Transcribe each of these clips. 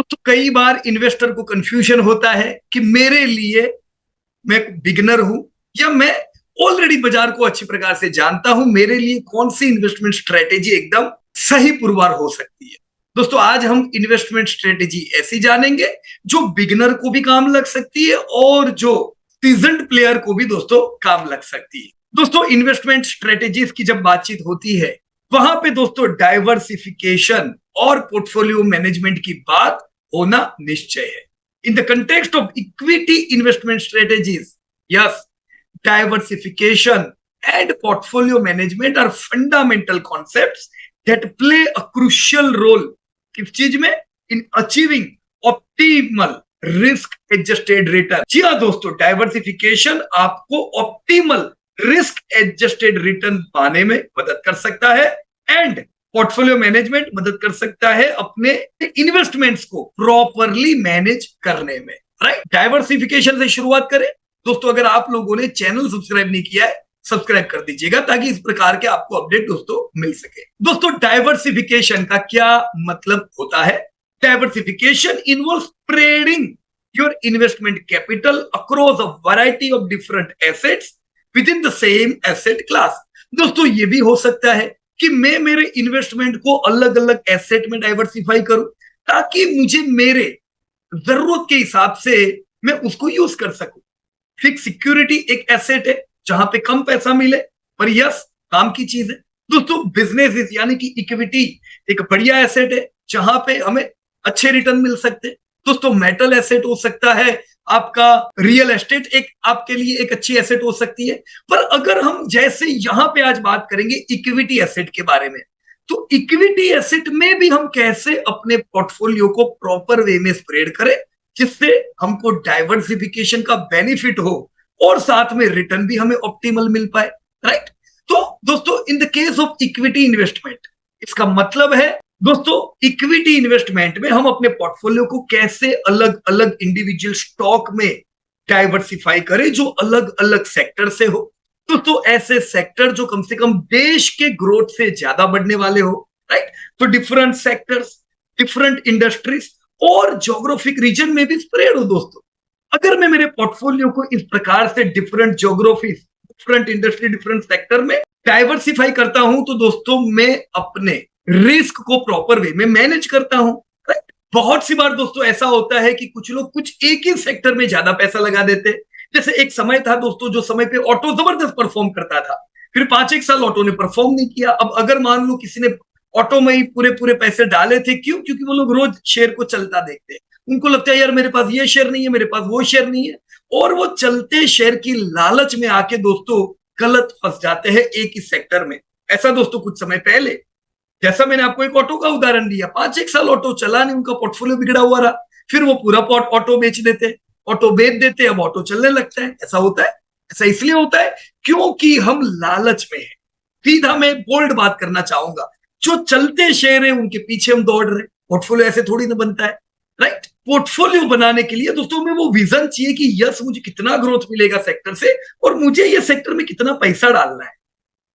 तो कई बार इन्वेस्टर को कंफ्यूजन होता है कि मेरे लिए, मैं बिगनर हूं या मैं ऑलरेडी बाजार को अच्छी प्रकार से जानता हूं, मेरे लिए कौन सी इन्वेस्टमेंट स्ट्रेटेजी एकदम सही पुरवार हो सकती है। दोस्तों आज हम इन्वेस्टमेंट स्ट्रेटेजी ऐसी जानेंगे जो बिगनर को भी काम लग सकती है और जो सीजन्ड प्लेयर को भी दोस्तों काम लग सकती है। दोस्तों इन्वेस्टमेंट स्ट्रेटेजीज की जब बातचीत होती है वहां पे दोस्तों डाइवर्सिफिकेशन और पोर्टफोलियो मैनेजमेंट की बात होना निश्चय है। In the context of equity investment strategies, yes, diversification and portfolio management are fundamental concepts that play a crucial role किस चीज में, in achieving optimal risk adjusted return। जी हाँ दोस्तों, डाइवर्सिफिकेशन आपको ऑप्टिमल रिस्क एडजस्टेड रिटर्न पाने में मदद कर सकता है एंड पोर्टफोलियो मैनेजमेंट मदद कर सकता है अपने इन्वेस्टमेंट्स को प्रॉपरली मैनेज करने में। राइट, डाइवर्सिफिकेशन से शुरुआत करें। दोस्तों अगर आप लोगों ने चैनल सब्सक्राइब नहीं किया है, सब्सक्राइब कर दीजिएगा ताकि इस प्रकार के आपको अपडेट दोस्तों मिल सके। दोस्तों डाइवर्सिफिकेशन का क्या मतलब होता है? Diversification involve spreading your investment capital across a variety of different assets with in the same asset class. दोस्तों ये भी हो सकता है कि मैं मेरे इन्वेस्टमेंट को अलग अलग एसेट में डाइवर्सिफाई करूं ताकि मुझे मेरे जरूरत के हिसाब से मैं उसको यूज कर सकूं। फिक्स सिक्योरिटी एक एसेट है जहां पे कम पैसा मिले पर यस काम की चीज है। दोस्तों बिजनेस यानी कि इक्विटी एक बढ़िया एसेट है जहां पे हमें अच्छे रिटर्न मिल सकते हैं। दोस्तों मेटल एसेट हो सकता है, आपका रियल एस्टेट एक आपके लिए एक अच्छी एसेट हो सकती है। पर अगर हम जैसे यहां पे आज बात करेंगे इक्विटी एसेट के बारे में, तो इक्विटी एसेट में भी हम कैसे अपने पोर्टफोलियो को प्रॉपर वे में स्प्रेड करें जिससे हमको डाइवर्सिफिकेशन का बेनिफिट हो और साथ में रिटर्न भी हमें ऑप्टिमल मिल पाए। राइट, तो दोस्तों in the case of equity investment, इसका मतलब है दोस्तों इक्विटी इन्वेस्टमेंट में हम अपने पोर्टफोलियो को कैसे अलग अलग इंडिविजुअल स्टॉक में डाइवर्सिफाई करें जो अलग अलग सेक्टर से हो। दोस्तों ऐसे सेक्टर जो कम से कम देश के ग्रोथ से ज्यादा बढ़ने वाले हो। राइट, तो डिफरेंट सेक्टर्स, डिफरेंट इंडस्ट्रीज और ज्योग्राफिक रीजन में भी स्प्रेड हो। दोस्तों अगर मैं मेरे पोर्टफोलियो को इस प्रकार से different geography, different industry, different sector में डाइवर्सिफाई करता हूं तो दोस्तों मैं अपने रिस्क को प्रॉपर वे में मैनेज करता हूं। राइट, बहुत सी बार दोस्तों ऐसा होता है कि कुछ लोग कुछ एक ही सेक्टर में ज्यादा पैसा लगा देते। जैसे एक समय था दोस्तों जो समय पे ऑटो जबरदस्त परफॉर्म करता था, फिर 5-1 साल ऑटो ने परफॉर्म नहीं किया। अब अगर मान लो किसी ने ऑटो में ही पूरे पूरे पैसे डाले थे, क्यों? क्योंकि वो लोग रोज शेयर को चलता देखते हैं, उनको लगता है यार मेरे पास ये शेयर नहीं है, मेरे पास वो शेयर नहीं है, और वो चलते शेयर की लालच में आके दोस्तों गलत फंस जाते हैं एक ही सेक्टर में। ऐसा दोस्तों कुछ समय पहले, जैसा मैंने आपको एक ऑटो का उदाहरण दिया, 5-1 साल ऑटो चला नहीं, उनका पोर्टफोलियो बिगड़ा हुआ रहा, फिर वो पूरा ऑटो बेच देते, ऑटो बेच देते, अब ऑटो चलने लगता है। ऐसा होता है, ऐसा इसलिए होता है क्योंकि हम लालच में हैं। सीधा मैं बोल्ड बात करना चाहूंगा, जो चलते शेयर है उनके पीछे हम दौड़ रहे हैं। पोर्टफोलियो ऐसे थोड़ी ना बनता है। राइट, पोर्टफोलियो बनाने के लिए दोस्तों में वो विजन चाहिए कि यस मुझे कितना ग्रोथ मिलेगा सेक्टर से और मुझे ये सेक्टर में कितना पैसा डालना है।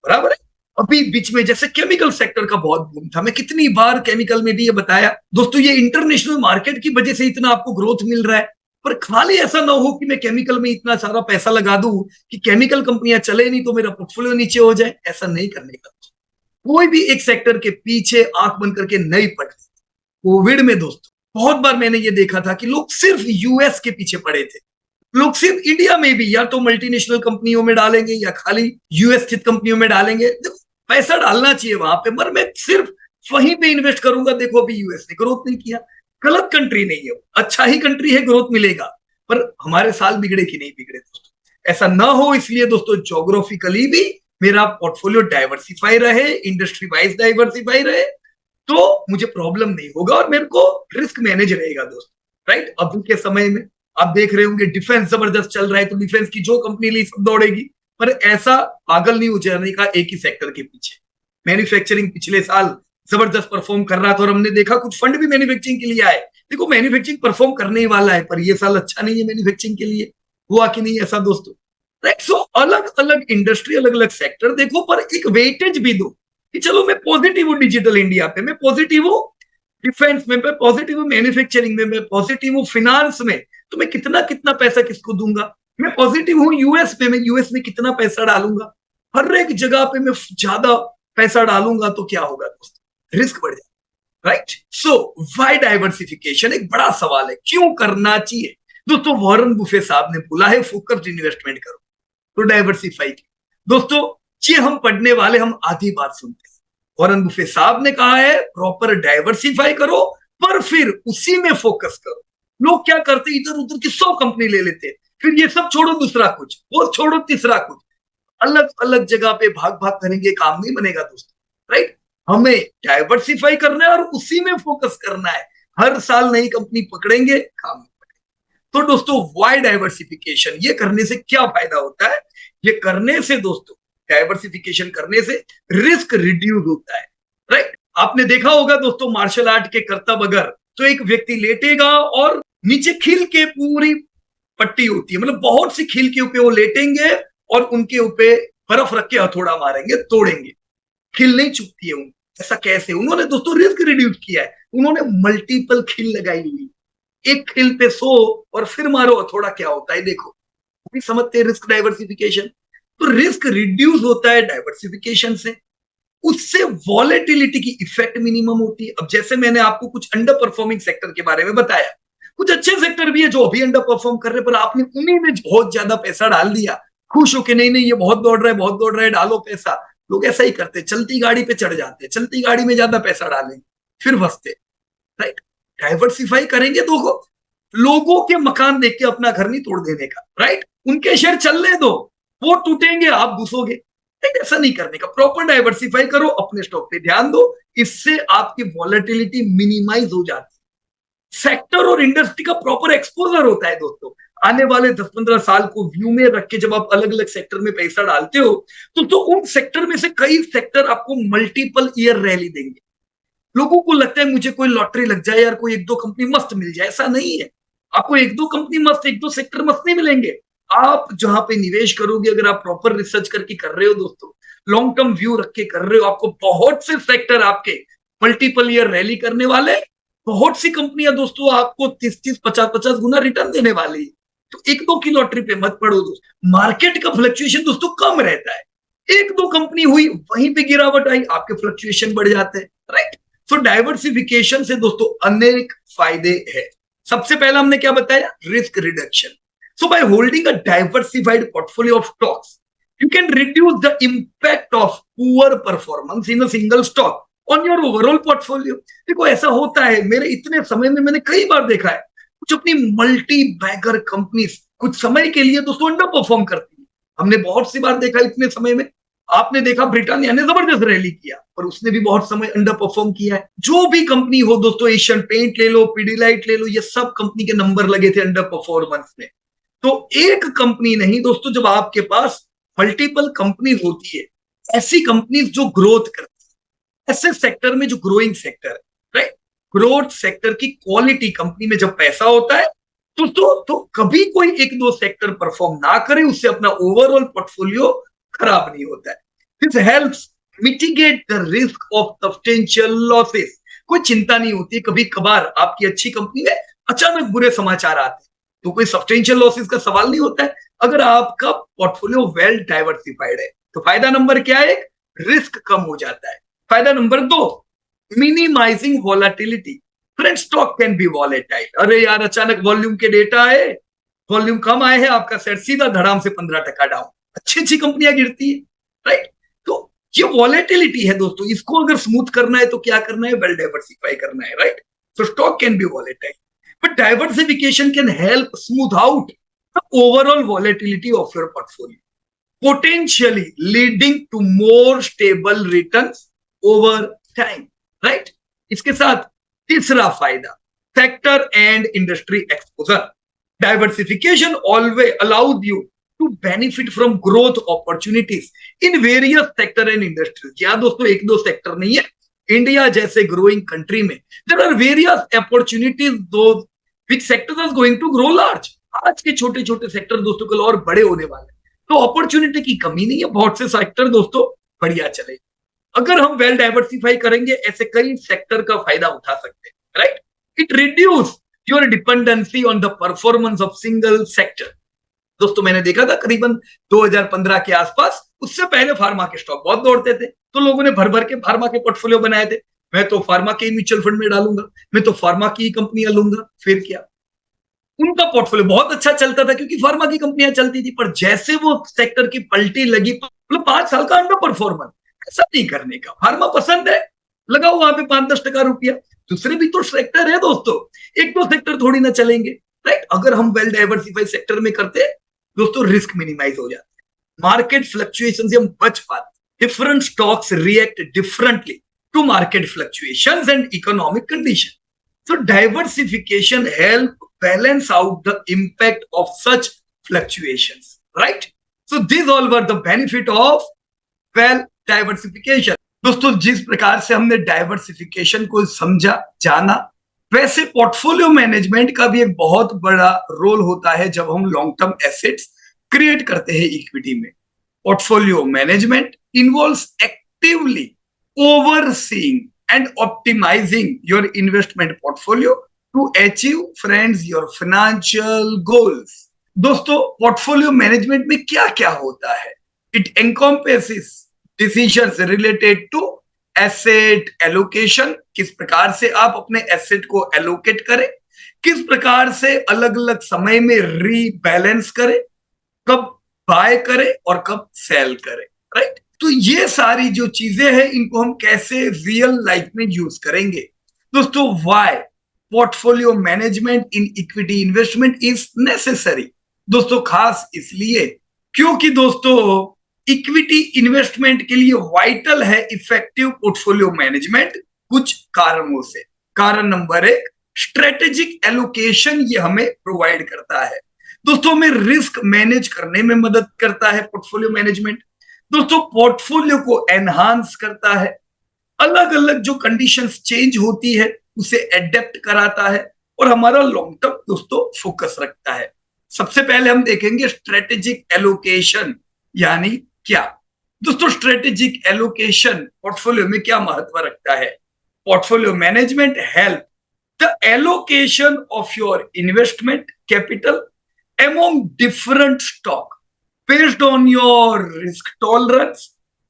बराबर है। अभी बीच में जैसे केमिकल सेक्टर का बहुत बूम था, मैं कितनी बार केमिकल में भी ये बताया दोस्तों, ये इंटरनेशनल मार्केट की वजह से इतना आपको ग्रोथ मिल रहा है। पर खाली ऐसा ना हो कि मैं केमिकल में इतना सारा पैसा लगा दूं कि केमिकल कंपनियां चले नहीं तो मेरा पोर्टफोलियो नीचे हो जाए। ऐसा नहीं करने का। कोई भी एक सेक्टर के पीछे आंख बंद करके नहीं पड़े। कोविड में दोस्तों बहुत बार मैंने ये देखा था कि लोग सिर्फ यूएस के पीछे पड़े थे। लोग सिर्फ इंडिया में भी या तो मल्टीनेशनल कंपनियों में डालेंगे या खाली यूएस स्थित कंपनियों में डालेंगे। पैसा डालना चाहिए वहां पे, मगर मैं सिर्फ वहीं पे इन्वेस्ट करूंगा। देखो अभी यूएस ने ग्रोथ नहीं किया, गलत कंट्री नहीं है, अच्छा ही कंट्री है, ग्रोथ मिलेगा, पर हमारे साल बिगड़े कि नहीं बिगड़े दोस्तों। ऐसा ना हो इसलिए दोस्तों ज्योग्राफिकली भी मेरा पोर्टफोलियो डाइवर्सिफाई रहे, इंडस्ट्री वाइज डाइवर्सिफाई रहे, तो मुझे प्रॉब्लम नहीं होगा और मेरे को रिस्क मैनेज रहेगा दोस्तों। राइट, अभी के समय में आप देख रहे होंगे डिफेंस जबरदस्त चल रहा है, तो डिफेंस की जो कंपनी ली सब दौड़ेगी। पर ऐसा पागल नहीं हो जाने का एक ही सेक्टर के पीछे। मैन्युफैक्चरिंग पिछले साल जबरदस्त परफॉर्म कर रहा था और हमने देखा कुछ फंड भी मैन्युफैक्चरिंग के लिए आए। देखो मैन्युफैक्चरिंग परफॉर्म करने ही वाला है, पर ये साल अच्छा नहीं है मैन्युफैक्चरिंग के लिए। हुआ कि नहीं ऐसा दोस्तों? राइट, सो अलग अलग इंडस्ट्री, अलग अलग सेक्टर देखो, पर एक वेटेज भी दो कि चलो मैं पॉजिटिव हूँ डिजिटल इंडिया पे, मैं पॉजिटिव हूँ डिफेंस में मैं पॉजिटिव हूँ, मैन्युफैक्चरिंग में मैं पॉजिटिव हूँ, फिनांस में तो मैं कितना कितना पैसा किसको दूंगा, मैं पॉजिटिव हूँ यूएस में, मैं यूएस में कितना पैसा डालूंगा, हर एक जगह पे मैं ज्यादा पैसा डालूंगा तो क्या होगा दोस्तों, रिस्क बढ़ जाएगा, राइट। सो वाई डाइवर्सिफिकेशन एक बड़ा सवाल है, क्यों करना चाहिए दोस्तों। वॉरेन बुफे साहब ने बोला है फोकस्ड इन्वेस्टमेंट करो, तो डाइवर्सिफाई की दोस्तों, ये हम पढ़ने वाले हम आधी बात सुनते हैं। वॉरेन बुफे साहब ने कहा है प्रॉपर डाइवर्सिफाई करो, पर फिर उसी में फोकस करो। लोग क्या करते, इधर उधर की 100 कंपनी ले लेते, फिर ये सब छोड़ो दूसरा कुछ, वो छोड़ो तीसरा कुछ, अलग अलग जगह पे भाग भाग करेंगे, काम नहीं बनेगा दोस्तों, राइट। हमें डाइवर्सिफाई करना है और उसी में फोकस करना है, हर साल नई कंपनी पकड़ेंगे, काम नहीं बनेगा। तो दोस्तों वाई डाइवर्सिफिकेशन, ये करने से क्या फायदा होता है, ये करने से दोस्तों, डाइवर्सिफिकेशन करने से रिस्क रिड्यूस होता है, राइट। आपने देखा होगा दोस्तों मार्शल आर्ट के करतब, अगर तो एक व्यक्ति लेटेगा और नीचे खील के पूरी पट्टी होती है, मतलब बहुत सी खील के ऊपर वो लेटेंगे और उनके ऊपर बर्फ रख के हथौड़ा मारेंगे, तोड़ेंगे, खील नहीं चुकती है उनको। ऐसा कैसे, उन्होंने दोस्तों रिस्क रिड्यूस किया है, उन्होंने मल्टीपल खील लगाई हुई, एक खील पे 100 और फिर मारो हथौड़ा, क्या होता है देखो, भी समझते हैं रिस्क डाइवर्सिफिकेशन। तो रिस्क रिड्यूस होता है डाइवर्सिफिकेशन से, उससे वॉलेटिलिटी की इफेक्ट मिनिमम होती है। अब जैसे मैंने आपको कुछ अंडर परफॉर्मिंग सेक्टर के बारे में बताया, कुछ अच्छे सेक्टर भी है जो अभी अंडर परफॉर्म कर रहे हैं, पर आपने उन्हीं में बहुत ज्यादा पैसा डाल दिया, खुश हो के नहीं नहीं ये बहुत दौड़ रहा है, बहुत दौड़ रहा है, डालो पैसा। लोग ऐसा ही करते, चलती गाड़ी पे चढ़ जाते, चलती गाड़ी में ज्यादा पैसा डालेंगे, फिर फंसते, राइट। डाइवर्सिफाई करेंगे तो लोगों के मकान देख के अपना घर नहीं तोड़ देने का, राइट। उनके शेयर चलने दो, वो टूटेंगे, आप घुसोगे, ऐसा नहीं करने का। प्रॉपर डाइवर्सिफाई करो, अपने स्टॉक पे ध्यान दो, इससे आपकी वॉलेटिलिटी मिनिमाइज हो जाती है। सेक्टर और इंडस्ट्री का प्रॉपर एक्सपोजर होता है दोस्तों। आने वाले 10-15 साल को व्यू में रख के जब आप अलग अलग सेक्टर में पैसा डालते हो तो उन सेक्टर में से कई सेक्टर आपको मल्टीपल ईयर रैली देंगे। लोगों को लगता है मुझे कोई लॉटरी लग जाए यार, कोई एक दो कंपनी मस्त मिल जाए, ऐसा नहीं है। आपको एक दो कंपनी मस्त, एक दो सेक्टर मस्त नहीं मिलेंगे। आप जहां पे निवेश करोगे, अगर आप प्रॉपर रिसर्च करके कर रहे हो दोस्तों, लॉन्ग टर्म व्यू रख के कर रहे हो, आपको बहुत से सेक्टर आपके मल्टीपल ईयर रैली करने वाले, बहुत सी कंपनियां दोस्तों आपको 30-30, 50-50 गुना रिटर्न देने वाली। तो एक दो की लॉटरी पे मत पड़ो दोस्तों। मार्केट का फ्लक्चुएशन दोस्तों कम रहता है, एक दो कंपनी हुई वहीं पे गिरावट आई, आपके फ्लक्चुएशन बढ़ जाते हैं, राइट। सो डाइवर्सिफिकेशन से दोस्तों अनेक फायदे हैं। सबसे पहला हमने क्या बताया, risk reduction. So by holding a diversified portfolio of stocks, you can reduce the impact of poor performance in a single stock on your overall portfolio। देखो ऐसा होता है, मेरे इतने समय में मैंने कई बार देखा है, कुछ अपनी मल्टी बैगर कंपनीज कुछ समय के लिए दोस्तों अंडर परफॉर्म करती है। हमने बहुत सी बार देखा इतने समय में, आपने देखा ब्रिटानिया ने जबरदस्त रैली किया, पर उसने भी बहुत समय अंडर परफॉर्म किया है। जो भी कंपनी हो दोस्तों, एशियन पेंट ले लो, पीडीलाइट ले लो, ये सब कंपनी के नंबर लगे थे अंडर परफॉर्मेंस में। तो एक कंपनी नहीं दोस्तों, जब आपके पास मल्टीपल कंपनीज होती है, ऐसी कंपनीज जो ग्रोथ करती है, ऐसे सेक्टर में जो ग्रोइंग सेक्टर है, राइट, ग्रोथ सेक्टर की क्वालिटी कंपनी में जब पैसा होता है तो कभी कोई एक दो सेक्टर परफॉर्म ना करे, उससे अपना ओवरऑल पोर्टफोलियो खराब नहीं होता है। This helps mitigate the risk of substantial losses. कोई चिंता नहीं होती, कभी कभार आपकी अच्छी कंपनी में अचानक बुरे समाचार आते हैं तो कोई सब्सटेंशियल लॉसेस का सवाल नहीं होता है, अगर आपका पोर्टफोलियो वेल डाइवर्सिफाइड है। तो फायदा नंबर क्या है, रिस्क कम हो जाता है। फायदा number 2, minimizing volatility. Friend, stock can be volatile. अरे यार अचानक वॉल्यूम के डेटा आए, वॉल्यूम कम आए हैं, आपका शेयर सीधा धड़ाम से 15% डाउन, अच्छी अच्छी कंपनियां गिरती है, राइट। तो ये वॉलेटिलिटी है दोस्तों, इसको अगर स्मूथ करना है तो क्या करना है, वेल डाइवर्सिफाई करना है, राइट। तो stock can be volatile, but diversification can help smooth out the overall volatility of your portfolio, potentially leading to more stable returns over time, right। इसके साथ तीसरा फायदा, sector and industry exposure. Diversification always allows you to benefit from growth opportunities in various sector and industries। क्या दोस्तों एक दो sector नहीं है, इंडिया जैसे ग्रोइंग कंट्री में there are various opportunities which sectors are going to grow large। आज के छोटे छोटे सेक्टर दोस्तों कल और बड़े होने वाले, तो अपॉर्चुनिटी की कमी नहीं है, बहुत से सेक्टर दोस्तों बढ़िया चले। अगर हम वेल डाइवर्सिफाई करेंगे ऐसे कई सेक्टर का फायदा उठा सकते हैं, right. It reduce your dependency on the performance of single sector. दोस्तों मैंने देखा था करीबन 2015 के आसपास, उससे पहले फार्मा के स्टॉक बहुत दौड़ते थे, तो लोगों ने भर भर के फार्मा के पोर्टफोलियो बनाए थे। मैं तो फार्मा के म्यूचुअल फंड में डालूंगा, मैं तो फार्मा की कंपनियां लूंगा। फिर क्या, उनका पोर्टफोलियो बहुत अच्छा चलता था क्योंकि फार्मा की कंपनियां चलती थी। पर जैसे वो सेक्टर की पलटी लगी, मतलब 5 साल का अंडर परफॉर्मर, ऐसा नहीं करने का। फार्मा पसंद है, लगाओ वहां पे 5-10 टका रुपया। दूसरे भी तो सेक्टर है दोस्तों, एक दो सेक्टर थोड़ी ना चलेंगे, राइट। अगर हम वेल डाइवर्सिफाइड सेक्टर में करते दोस्तों, रिस्क मिनिमाइज हो जाता है, मार्केट फ्लक्चुएशन से हम बच पाते। Different stocks react differently to market fluctuations and economic condition. So diversification help balance out the impact of such fluctuations, right? So these all were the benefit of well diversification. दोस्तों जिस प्रकार से हमने diversification को समझा जाना, वैसे portfolio management का भी एक बहुत बड़ा रोल होता है जब हम लॉन्ग टर्म एसेट्स क्रिएट करते हैं इक्विटी में। Portfolio management involves actively overseeing and optimizing your investment portfolio to achieve friends your financial goals. दोस्तों पोर्टफोलियो मैनेजमेंट में क्या क्या होता है? It encompasses decisions related to asset allocation, किस प्रकार से आप अपने एसेट को एलोकेट करें, किस प्रकार से अलग अलग समय में रीबैलेंस करें, कब बाय करें और कब सेल करें, राइट। तो ये सारी जो चीजें हैं इनको हम कैसे रियल लाइफ में यूज करेंगे। दोस्तों why portfolio management in equity investment is necessary. दोस्तों खास इसलिए क्योंकि दोस्तों इक्विटी इन्वेस्टमेंट के लिए वाइटल है इफेक्टिव पोर्टफोलियो मैनेजमेंट कुछ कारणों से। कारण नंबर 1, स्ट्रेटेजिक एलोकेशन ये हमें प्रोवाइड करता है। दोस्तों हमें रिस्क मैनेज करने में मदद करता है पोर्टफोलियो मैनेजमेंट। दोस्तों पोर्टफोलियो को एनहांस करता है, अलग अलग जो कंडीशंस चेंज होती है उसे एडेप्ट कराता है और हमारा लॉन्ग टर्म दोस्तों फोकस रखता है। सबसे पहले हम देखेंगे स्ट्रेटेजिक एलोकेशन यानी क्या। दोस्तों स्ट्रेटेजिक एलोकेशन पोर्टफोलियो में क्या महत्व रखता है? Portfolio management help the allocation of your investment capital among different stock based on your risk tolerance,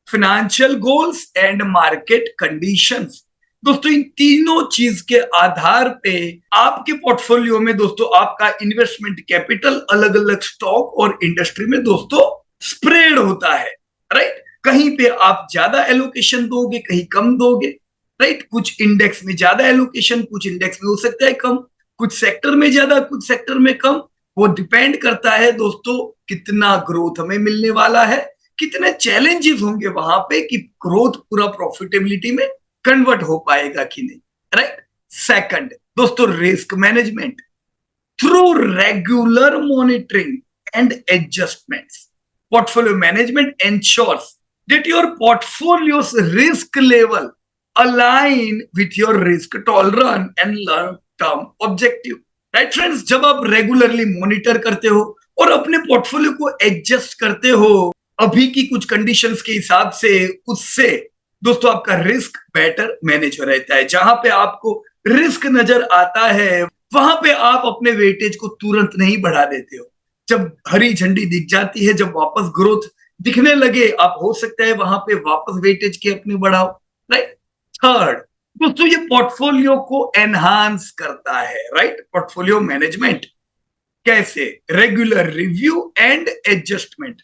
financial goals and market conditions. दोस्तों इन तीनों चीज के आधार पे आपके पोर्टफोलियो में दोस्तों आपका इन्वेस्टमेंट कैपिटल अलग अलग स्टॉक और इंडस्ट्री में दोस्तों स्प्रेड होता है, राइट। कहीं पे आप ज्यादा एलोकेशन दोगे, कहीं कम दोगे, राइट। कुछ इंडेक्स में ज्यादा एलोकेशन, कुछ इंडेक्स में हो सकता है कम, कुछ सेक्टर में ज्यादा, कुछ सेक्टर में कम। वो डिपेंड करता है दोस्तों कितना ग्रोथ हमें मिलने वाला है, कितने चैलेंजेस होंगे वहां पे कि ग्रोथ पूरा प्रॉफिटेबिलिटी में कन्वर्ट हो पाएगा कि नहीं, राइट। सेकंड दोस्तों risk management through regular monitoring and adjustments. Portfolio management ensures that your portfolio's risk level align with your risk tolerance and long term objective, right friends. जब आप regularly monitor करते हो और अपने पोर्टफोलियो को adjust करते हो अभी की कुछ कंडीशंस के हिसाब से, उससे दोस्तों आपका रिस्क बेटर मैनेज हो रहता है। जहां पे आपको रिस्क नजर आता है वहां पे आप अपने वेटेज को तुरंत नहीं बढ़ा देते हो। जब हरी झंडी दिख जाती है, जब वापस ग्रोथ दिखने लगे, आप हो सकता है वहां पे वापस वेटेज के अपने बढ़ाओ, राइट। थर्ड दोस्तों ये पोर्टफोलियो को एनहांस करता है, राइट। पोर्टफोलियो मैनेजमेंट कैसे? Regular review and adjustment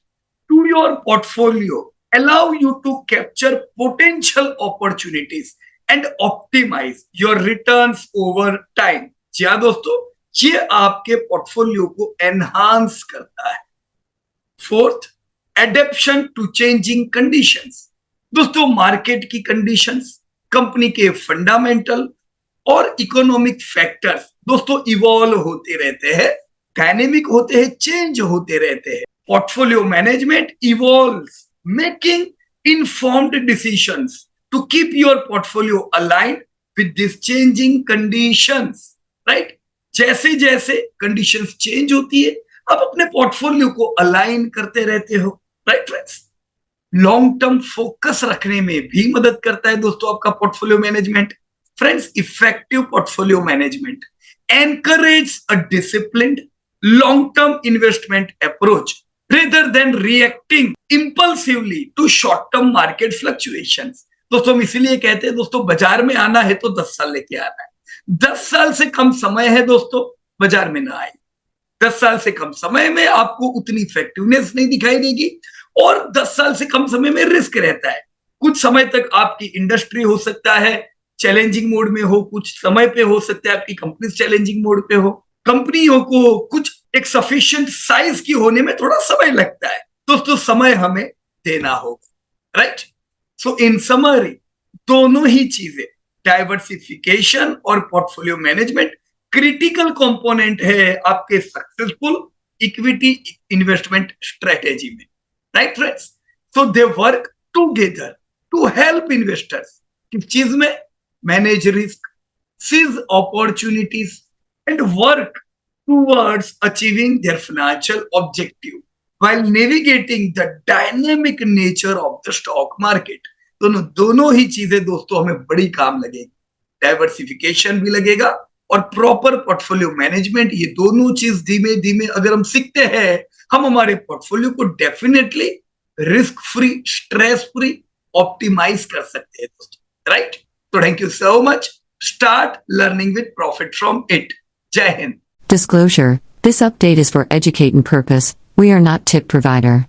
to your portfolio allow you to capture potential opportunities and optimize your returns over time. जी हाँ दोस्तों, ये आपके पोर्टफोलियो को एनहांस करता है। Fourth, adaptation to changing conditions. दोस्तों मार्केट की कंडीशंस, कंपनी के फंडामेंटल और इकोनॉमिक फैक्टर्स दोस्तों इवॉल्व होते रहते हैं, डायनेमिक होते हैं, चेंज होते रहते हैं। Portfolio management evolves making informed decisions to keep your portfolio aligned with this changing conditions, right. जैसे जैसे कंडीशंस चेंज होती है आप अपने पोर्टफोलियो को अलाइन करते रहते हो, right friends. Long term focus रखने में भी मदद करता है दोस्तों आपका portfolio management. Friends, effective portfolio management encourage a disciplined long-term investment approach rather than reacting impulsively to short-term market fluctuations। दोस्तों हम इसीलिए कहते हैं दोस्तों, बाजार में आना है तो 10 साल लेके आना है। 10 साल से कम समय है दोस्तों, बाजार में ना आए। 10 साल से कम समय में आपको उतनी इफेक्टिवनेस नहीं दिखाई देगी, और 10 साल से कम समय में रिस्क रहता है। कुछ समय तक आपकी इंडस्ट्री हो सकता है चैलेंजिंग मोड में हो, कुछ समय पे हो सकता है आपकी कंपनी चैलेंजिंग मोड पे हो। कंपनियों को कुछ एक सफिशिएंट साइज की होने में थोड़ा समय लगता है दोस्तों, समय हमें देना होगा, राइट। सो इन समरी, दोनों ही चीजें, डाइवर्सिफिकेशन और पोर्टफोलियो मैनेजमेंट, क्रिटिकल कंपोनेंट है आपके सक्सेसफुल इक्विटी इन्वेस्टमेंट स्ट्रेटेजी में, right friends. So they work together to help investors किस चीज में, manage risk, seize opportunities, and work towards achieving their financial objective while navigating the dynamic nature of the stock market। दोनों ही चीजें दोस्तों हमें बड़ी काम लगेगी। डाइवर्सिफिकेशन भी लगेगा और प्रॉपर पोर्टफोलियो मैनेजमेंट, ये दोनों चीज धीमे धीमे अगर हम सीखते हैं, हम हमारे पोर्टफोलियो को definitely risk free, stress free optimize कर सकते हैं दोस्तों, राइट। So thank you so much. Start learning with profit from it. Jai Hind. Disclosure: this update is for educating purpose. We are not tip provider.